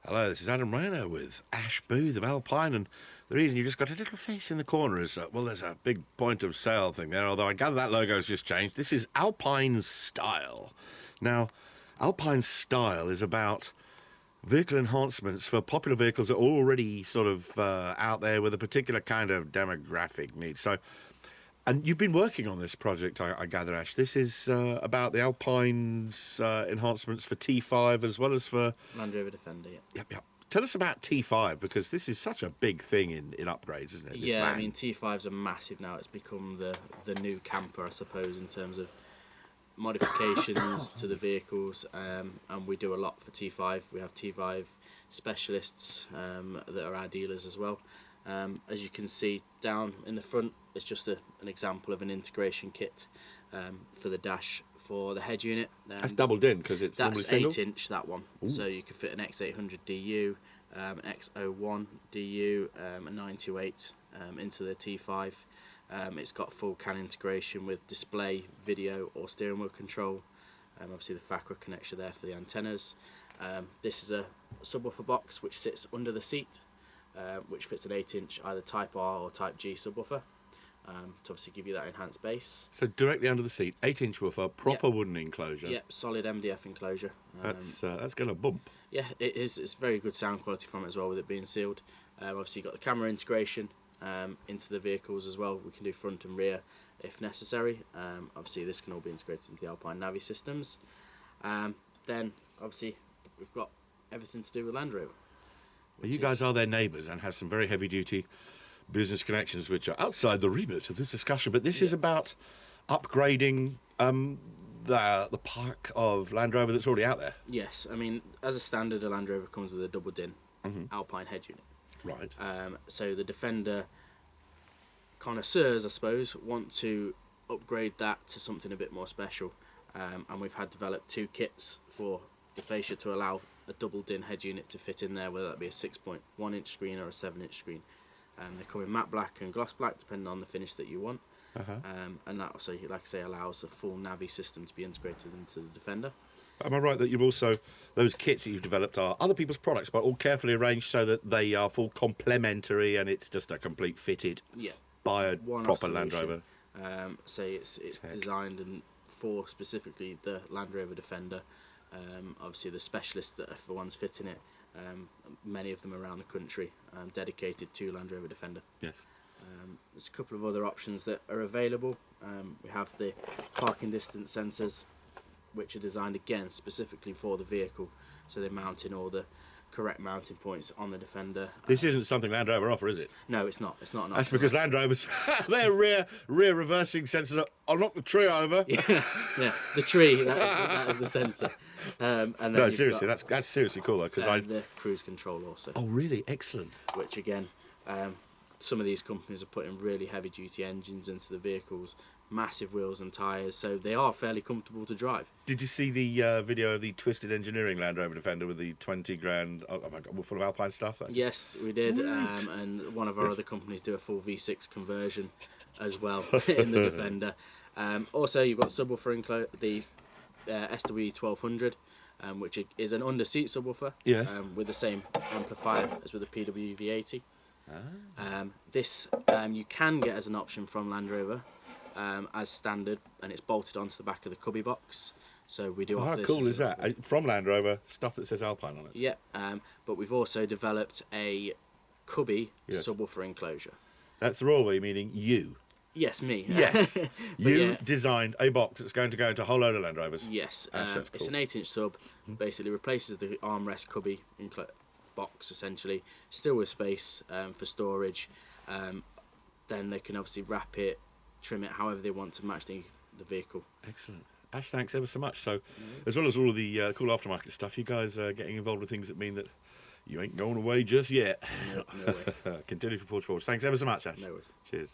Hello, this is Adam Rayner with Ash Booth of Alpine, and the reason you just got a little face in the corner is, well, there's a big point of sale thing there, although I gather that logo's just changed. This is Alpine Style. Now, Alpine Style is about vehicle enhancements for popular vehicles that are already sort of out there with a particular kind of demographic need. So, and you've been working on this project, I gather, Ash. This is about the Alpine's enhancements for T5 as well as for Land Rover Defender, yeah. Yep. Tell us about T5, because this is such a big thing in upgrades, isn't it? Yeah, I mean, T5s are massive now. It's become the new camper, I suppose, in terms of modifications to the vehicles, and we do a lot for T5. We have T5 specialists that are our dealers as well. As you can see down in the front, it's just an example of an integration kit for the dash for the head unit. That's doubled in because it's that's normally 8-inch, that one. Ooh. So you could fit an X800 DU, an X01 DU, a 928 into the T5. It's got full CAN integration with display, video or steering wheel control. Obviously the FACRA connector there for the antennas. This is a subwoofer box which sits under the seat, which fits an 8-inch either Type R or Type G subwoofer. To obviously give you that enhanced bass. So directly under the seat, 8-inch woofer, proper Yep. wooden enclosure. Yep, solid MDF enclosure. That's going to bump. Yeah, it is. It's very good sound quality from it as well, with it being sealed. Obviously you've got the camera integration into the vehicles as well. We can do front and rear if necessary. Obviously this can all be integrated into the Alpine Navi systems. Then obviously we've got everything to do with Land Rover. Well, you guys are their neighbours and have some very heavy duty business connections which are outside the remit of this discussion, but this is about upgrading the park of Land Rover that's already out there. Yes, I mean, as a standard, a Land Rover comes with a double din Alpine head unit. Right. So the Defender connoisseurs, I suppose, want to upgrade that to something a bit more special, and we've had developed two kits for the fascia to allow a double din head unit to fit in there, whether that be a 6.1-inch screen or a 7-inch screen. They come in matte black and gloss black, depending on the finish that you want. And that also, like I say, allows the full Navi system to be integrated into the Defender. Am I right that you've also, those kits that you've developed are other people's products, but all carefully arranged so that they are full complementary and it's just a complete fitted by a proper Land Rover? So it's designed and for specifically the Land Rover Defender. Obviously the specialists that are the ones fitting it, many of them around the country, dedicated to Land Rover Defender. Yes. There's a couple of other options that are available. We have the parking distance sensors, which are designed again specifically for the vehicle, so they mount in all the correct mounting points on the Defender. This isn't something Land Rover offer, is it? No, it's not. It's not an option. That's because Land Rovers, their rear reversing sensors are, I'll knock the tree over. Yeah, the tree, that is the sensor. And then no, seriously, that's seriously cool though. Because the cruise control also. Oh, really? Excellent. Which again, some of these companies are putting really heavy duty engines into the vehicles, massive wheels and tyres, so they are fairly comfortable to drive. Did you see the video of the Twisted Engineering Land Rover Defender with the 20 grand, oh my God, full of Alpine stuff? Yes, we did, and one of our other companies do a full V6 conversion as well in the Defender. Also, you've got subwoofer, the SW1200, which is an under-seat subwoofer, with the same amplifier as with the PW V80. This you can get as an option from Land Rover as standard, and it's bolted onto the back of the cubby box. So we do offer this. How cool is that? From Land Rover, stuff that says Alpine on it. Yeah, but we've also developed a cubby subwoofer enclosure. That's the Rover, meaning you. Yes, me. Yes, you designed a box that's going to go into a whole load of Land Rovers. Yes, cool. It's an 8-inch sub. Basically replaces the armrest cubby box, essentially, still with space for storage. Then they can obviously wrap it, trim it however they want to match the vehicle. Excellent. Ash, thanks ever so much. So, as well as all of the cool aftermarket stuff, you guys are getting involved with things that mean that you ain't going away just yet. No way. Continue to forge forward. Thanks ever so much, Ash. No worries. Cheers.